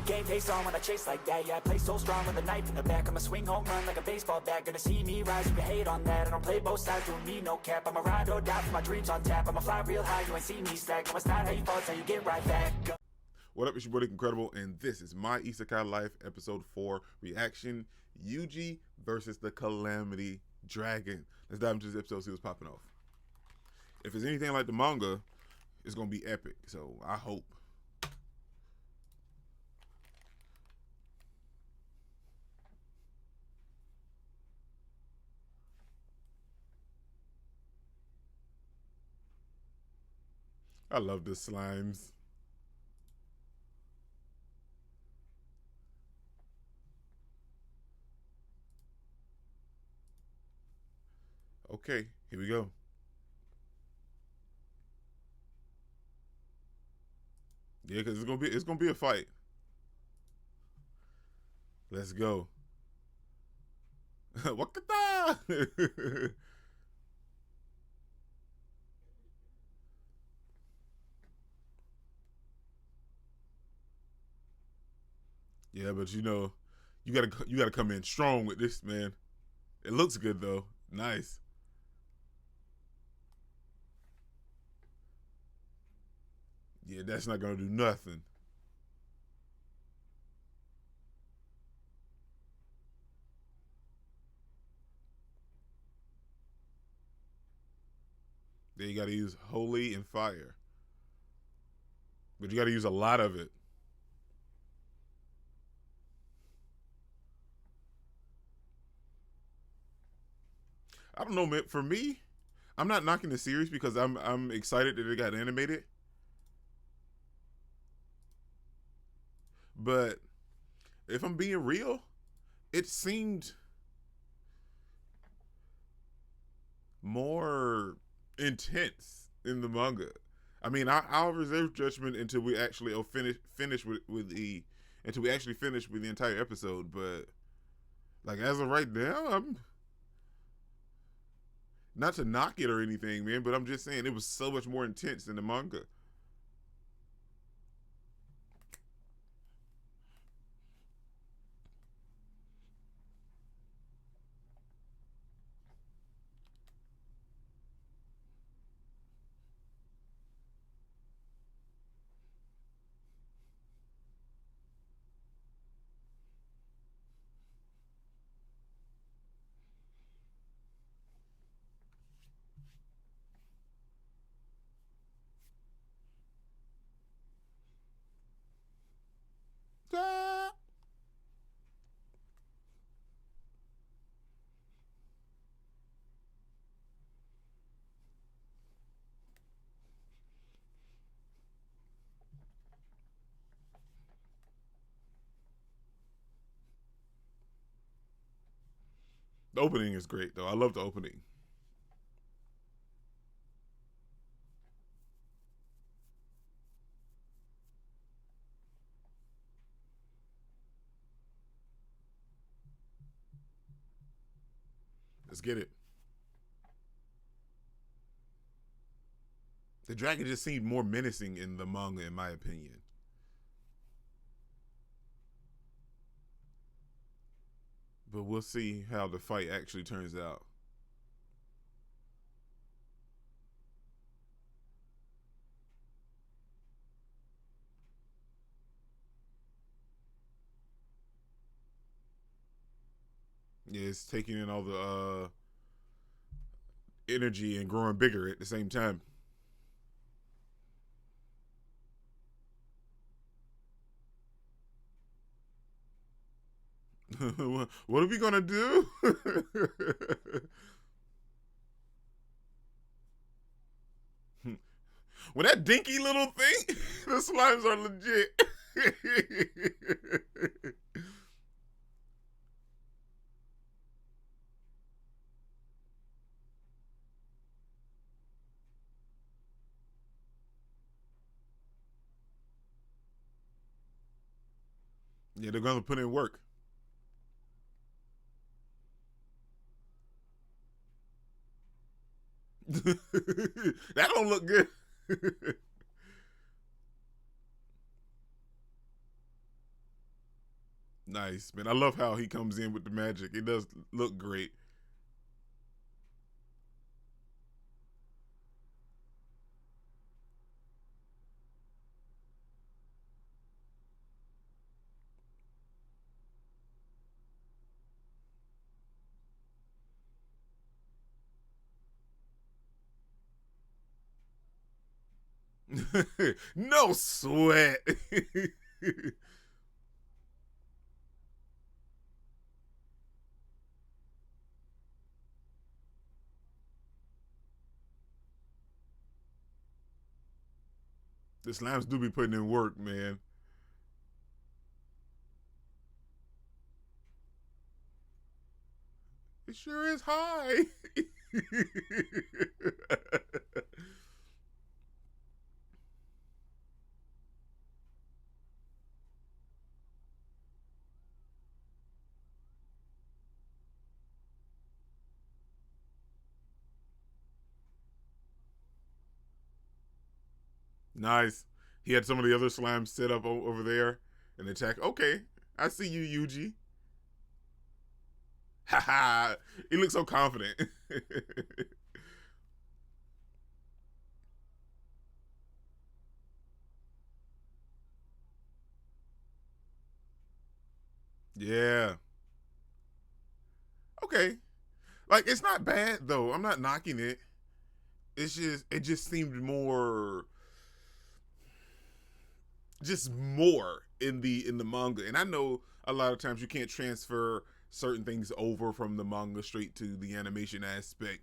Game face on when I chase like that. Yeah, I play so strong with a knife in the back. I'ma swing home run like a baseball bat. Gonna see me rise, you can hate on that. I don't play both sides, doing me no cap. I'ma ride or die for my dreams on tap. I'ma fly real high, you ain't see me slack. No, it's not how you fall, it's how you get right back. What up, it's your boy NickIncredible, and this is my Isekai Life Episode 4 reaction, YUJI versus the Calamity Dragon. Let's dive into this episode, see what's popping off. If it's anything like the manga, it's going to be epic, so I hope. I love the slimes. Okay, here we go. Yeah, because it's gonna be a fight. Let's go. Wakata! Yeah, but you know, you gotta come in strong with this, man. It looks good though. Nice. Yeah, that's not gonna do nothing. Then you gotta use holy and fire. But you gotta use a lot of it. I don't know, man. For me, I'm not knocking the series because I'm excited that it got animated. But if I'm being real, it seemed more intense in the manga. I mean, I'll reserve judgment until we actually finish with the until we actually finish with the entire episode. But like as of right now, I'm not to knock it or anything, man. But I'm just saying it was so much more intense than the manga. Ah! The opening is great, though. I love the opening. Let's get it. The dragon just seemed more menacing in the manga, in my opinion. But we'll see how the fight actually turns out. Yeah, it's taking in all the energy and growing bigger at the same time. What are we gonna do? Well, that dinky little thing, the slimes are legit. Yeah, they're gonna put in work. That don't look good. Nice, man. I love how he comes in with the magic. It does look great. No sweat. The slimes do be putting in work, man. It sure is high. Nice. He had some of the other slimes set up over there and attack. Okay, I see you, Yuji. Ha ha. He looks so confident. Yeah. Okay. Like it's not bad though. I'm not knocking it. It just seemed more just more in the manga. And I know a lot of times you can't transfer certain things over from the manga straight to the animation aspect.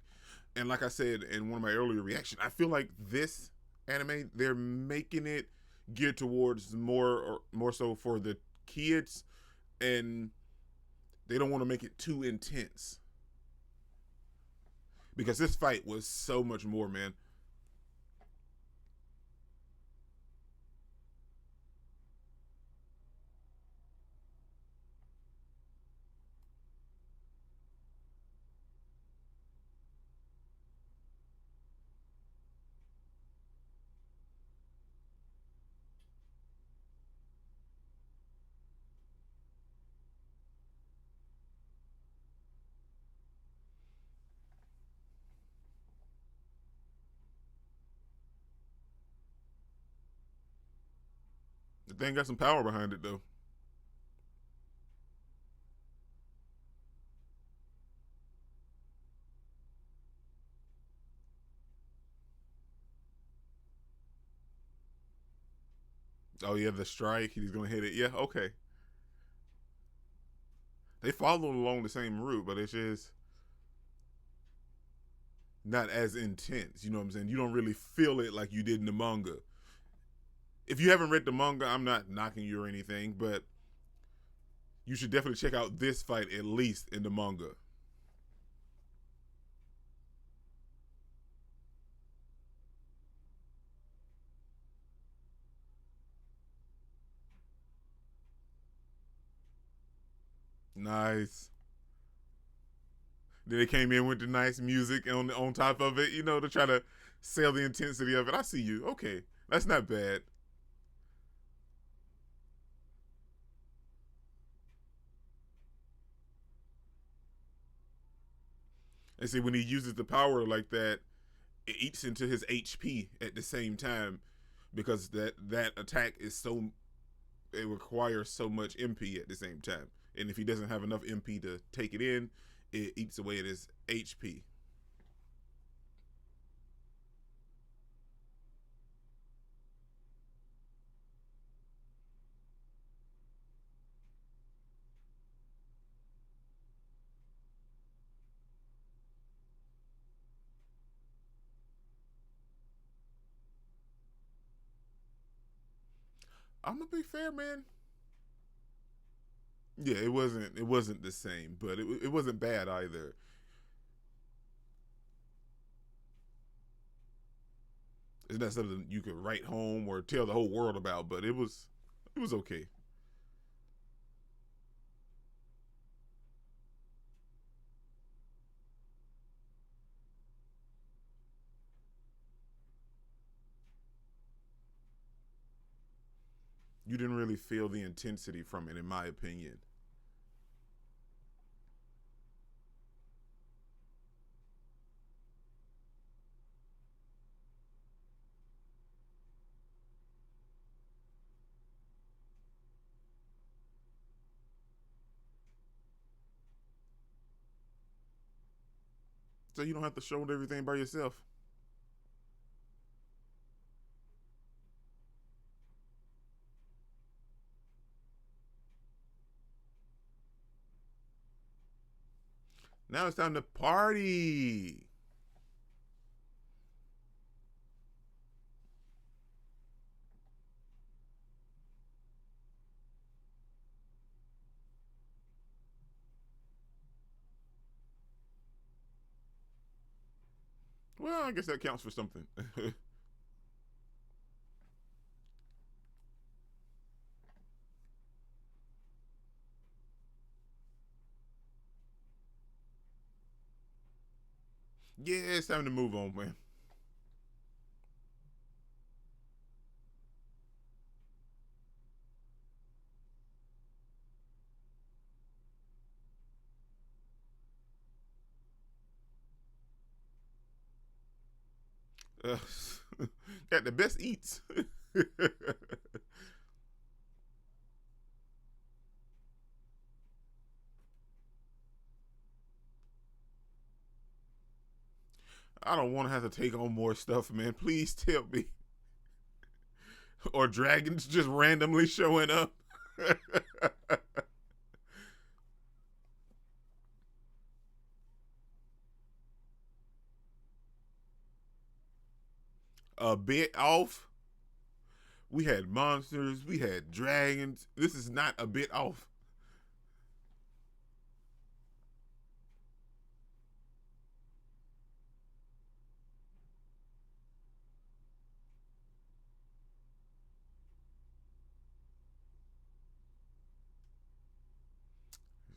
And like I said in one of my earlier reactions, I feel like this anime they're making it geared towards more so for the kids, and they don't want to make it too intense because this fight was so much more, man. The thing got some power behind it though. Oh yeah, the strike. He's gonna hit it. Yeah, okay. They followed along the same route, but it's just not as intense. You know what I'm saying? You don't really feel it like you did in the manga. If you haven't read the manga, I'm not knocking you or anything, but you should definitely check out this fight at least in the manga. Nice. Then they came in with the nice music on top of it, to try to sell the intensity of it. I see you. Okay, that's not bad. And see, when he uses the power like that, it eats into his HP at the same time because that attack is so it requires so much MP at the same time. And if he doesn't have enough MP to take it in, it eats away at his HP. I'm gonna be fair, man. Yeah, it wasn't the same, but it wasn't bad either. It's not something you could write home or tell the whole world about, but it was okay. You didn't really feel the intensity from it, in my opinion. So you don't have to shoulder everything by yourself. Now it's time to party. Well, I guess that counts for something. Yeah, it's time to move on, man. Uh, got the best eats. I don't want to have to take on more stuff, man. Please tell me. Or dragons just randomly showing up. A bit off. We had monsters. We had dragons. This is not a bit off.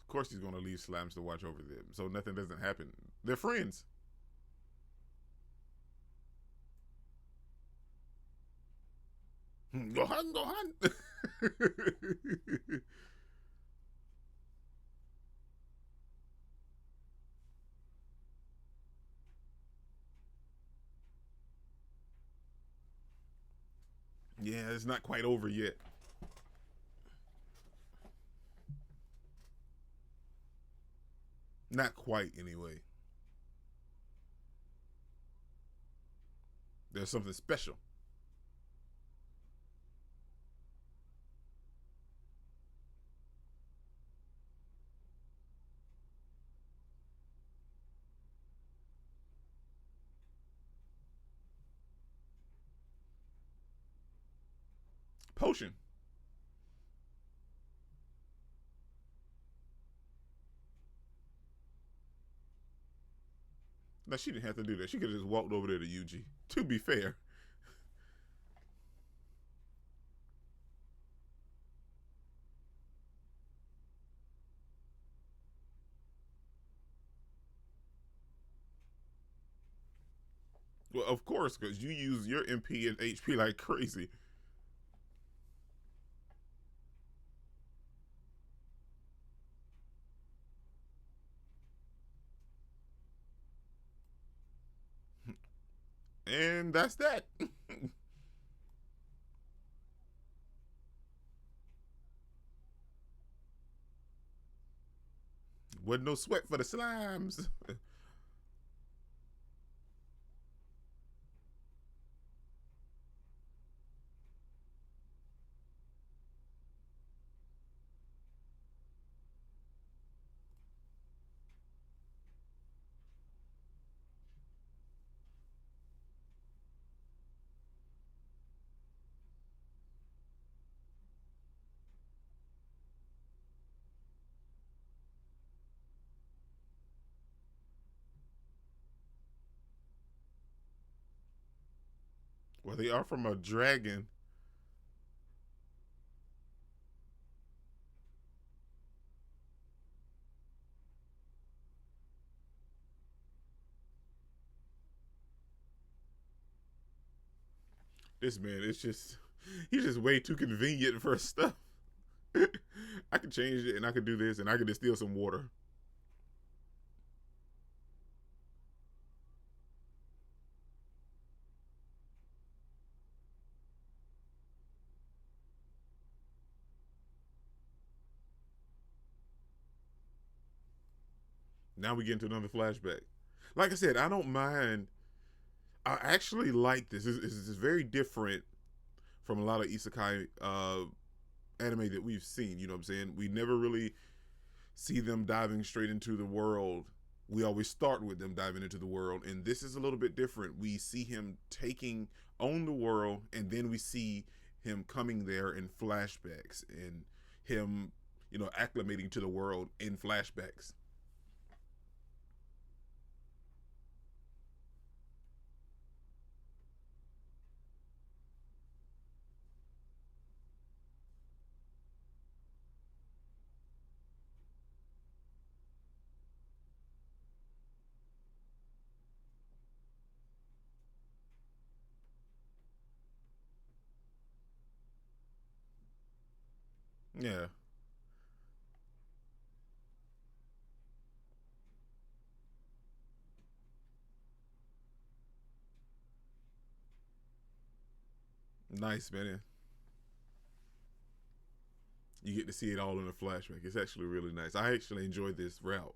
Of course, he's going to leave Slams to watch over them, so nothing doesn't happen. They're friends. Gohan, Gohan. Yeah, it's not quite over yet. Not quite, anyway. There's something special. Potion. No, she didn't have to do that. She could have just walked over there to YUJI. To be fair. Well, of course, because you use your MP and HP like crazy. And that's that. Wasn't no sweat for the slimes. Well, they are from a dragon. This man, it's just he's just way too convenient for stuff. I could change it and I could do this and I could distill some water. Now we get into another flashback. Like I said, I don't mind. I actually like this. It's very different from a lot of isekai anime that we've seen. You know what I'm saying? We never really see them diving straight into the world. We always start with them diving into the world, and this is a little bit different. We see him taking on the world, and then we see him coming there in flashbacks, and him, acclimating to the world in flashbacks. Yeah, nice man. You get to see it all in a flashback. It's actually really nice. I actually enjoyed this route.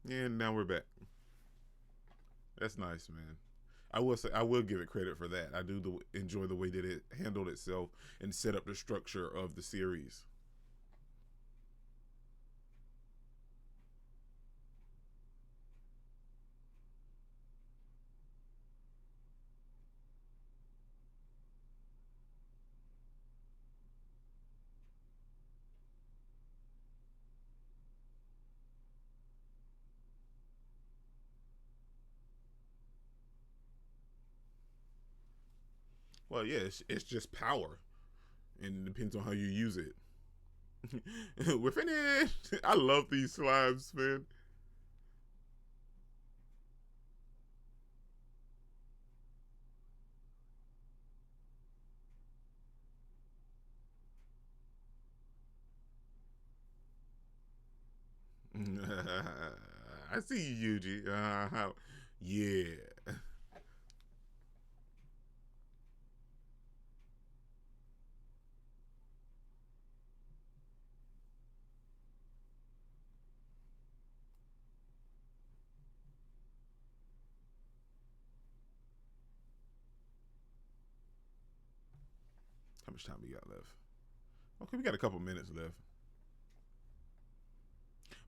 And now we're back. That's nice, man. I will say I will give it credit for that. I do enjoy the way that it handled itself and set up the structure of the series. Well, yeah, it's just power, and it depends on how you use it. We're finished. I love these slimes, man. I see you, Yuji. Yeah. How much time we got left? Okay, we got a couple minutes left.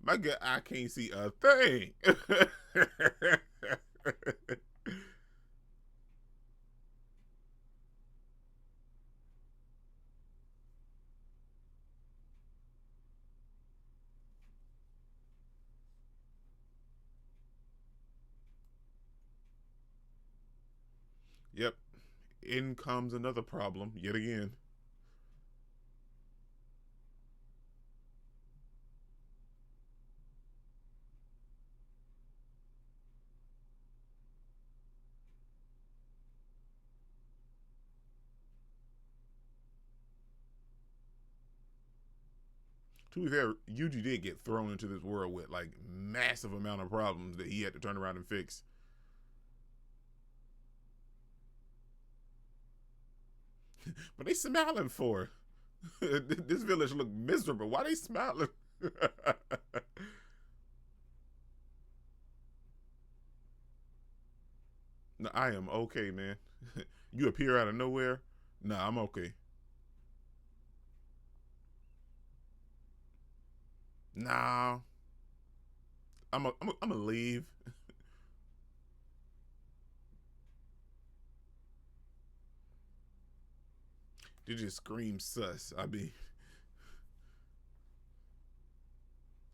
My God, I can't see a thing. Yep. In comes another problem yet again. To be fair, Yuji did get thrown into this world with like massive amount of problems that he had to turn around and fix. But they smiling for. This village look miserable. Why they smiling? No, I am okay, man. You appear out of nowhere. Nah, I'm okay. Nah, I'm gonna leave. They just scream sus.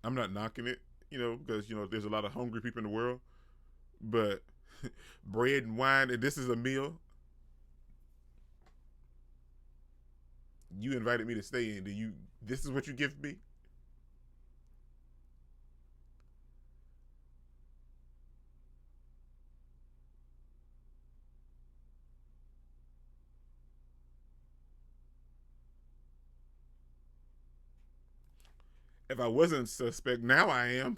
I'm not knocking it, because there's a lot of hungry people in the world. But bread and wine, and this is a meal. You invited me to stay in. Do you? This is what you give me? If I wasn't suspect, now I am.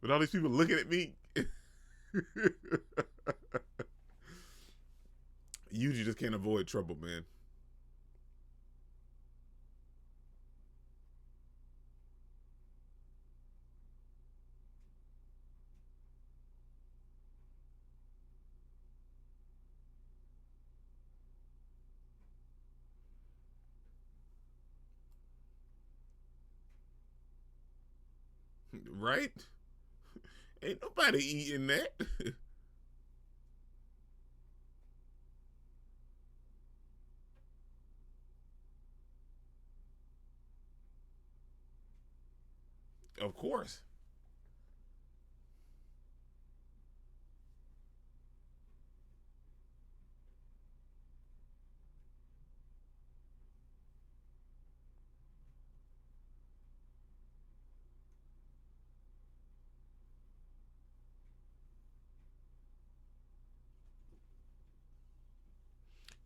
With all these people looking at me. YUJI just can't avoid trouble, man. Right? Ain't nobody eating that. Of course.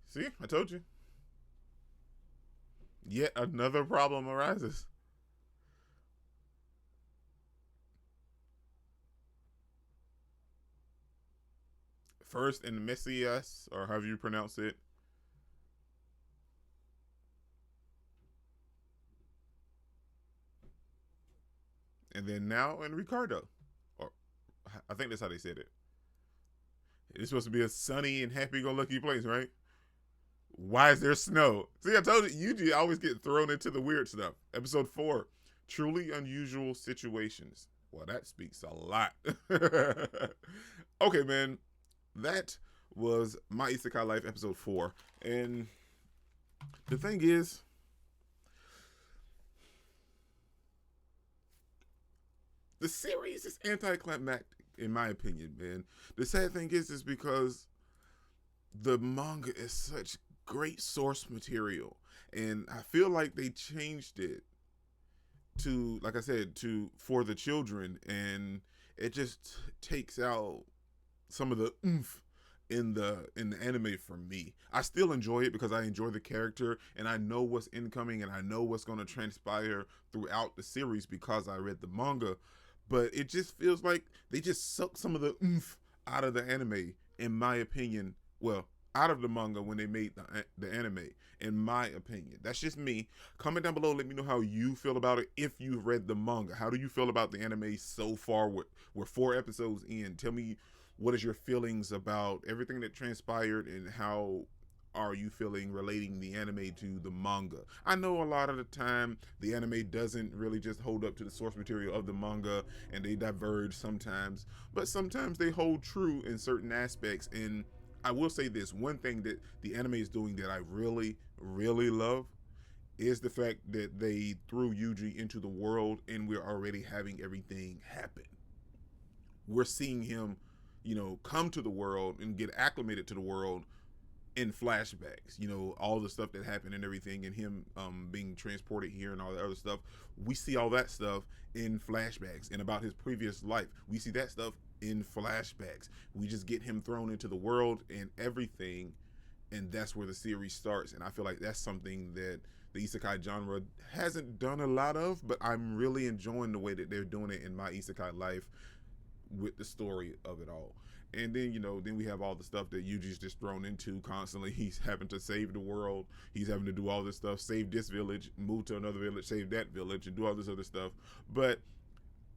See, I told you. Yet another problem arises. First in Messias, or however you pronounce it. And then now in Ricardo. Or I think that's how they said it. It's supposed to be a sunny and happy-go-lucky place, right? Why is there snow? See, I told you, YUJI always get thrown into the weird stuff. Episode 4, truly unusual situations. Well, that speaks a lot. Okay, man. That was My Isekai Life, episode 4. And the thing is, the series is anticlimactic, in my opinion, man. The sad thing is because the manga is such great source material, and I feel like they changed it to, like I said, for the children, and it just takes out some of the oomph in the anime for me. I still enjoy it because I enjoy the character, and I know what's incoming, and I know what's going to transpire throughout the series because I read the manga. But it just feels like they just suck some of the oomph out of the anime, in my opinion. Well, out of the manga when they made the anime, in my opinion. That's just me. Comment down below, let me know how you feel about it if you've read the manga. How do you feel about the anime so far? We're 4 episodes in. Tell me, what is your feelings about everything that transpired, and how are you feeling relating the anime to the manga? I know a lot of the time the anime doesn't really just hold up to the source material of the manga, and they diverge sometimes, but sometimes they hold true in certain aspects. And I will say this, one thing that the anime is doing that I really, really love is the fact that they threw YUJI into the world, and we're already having everything happen. We're seeing him, come to the world and get acclimated to the world in flashbacks, all the stuff that happened and everything, and him being transported here and all the other stuff. We see all that stuff in flashbacks, and about his previous life, we see that stuff in flashbacks. We just get him thrown into the world and everything, and that's where the series starts. And I feel like that's something that the isekai genre hasn't done a lot of, but I'm really enjoying the way that they're doing it in My Isekai Life with the story of it all. And then, then we have all the stuff that YUJI's just thrown into constantly. He's having to save the world. He's having to do all this stuff, save this village, move to another village, save that village, and do all this other stuff. But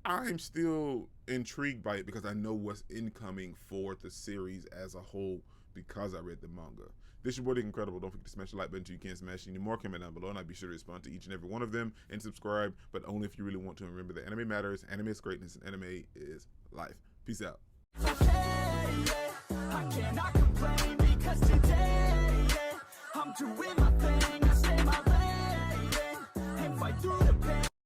I'm still intrigued by it because I know what's incoming for the series as a whole because I read the manga. This is your boy NickIncredible. Don't forget to smash the like button so you can smash any more. Comment down below, and I'll be sure to respond to each and every one of them, and subscribe, but only if you really want to. And remember that anime matters, anime is greatness, and anime is life. Peace out. I cannot complain because today, I'm doing my thing. I stay my lane and fight through the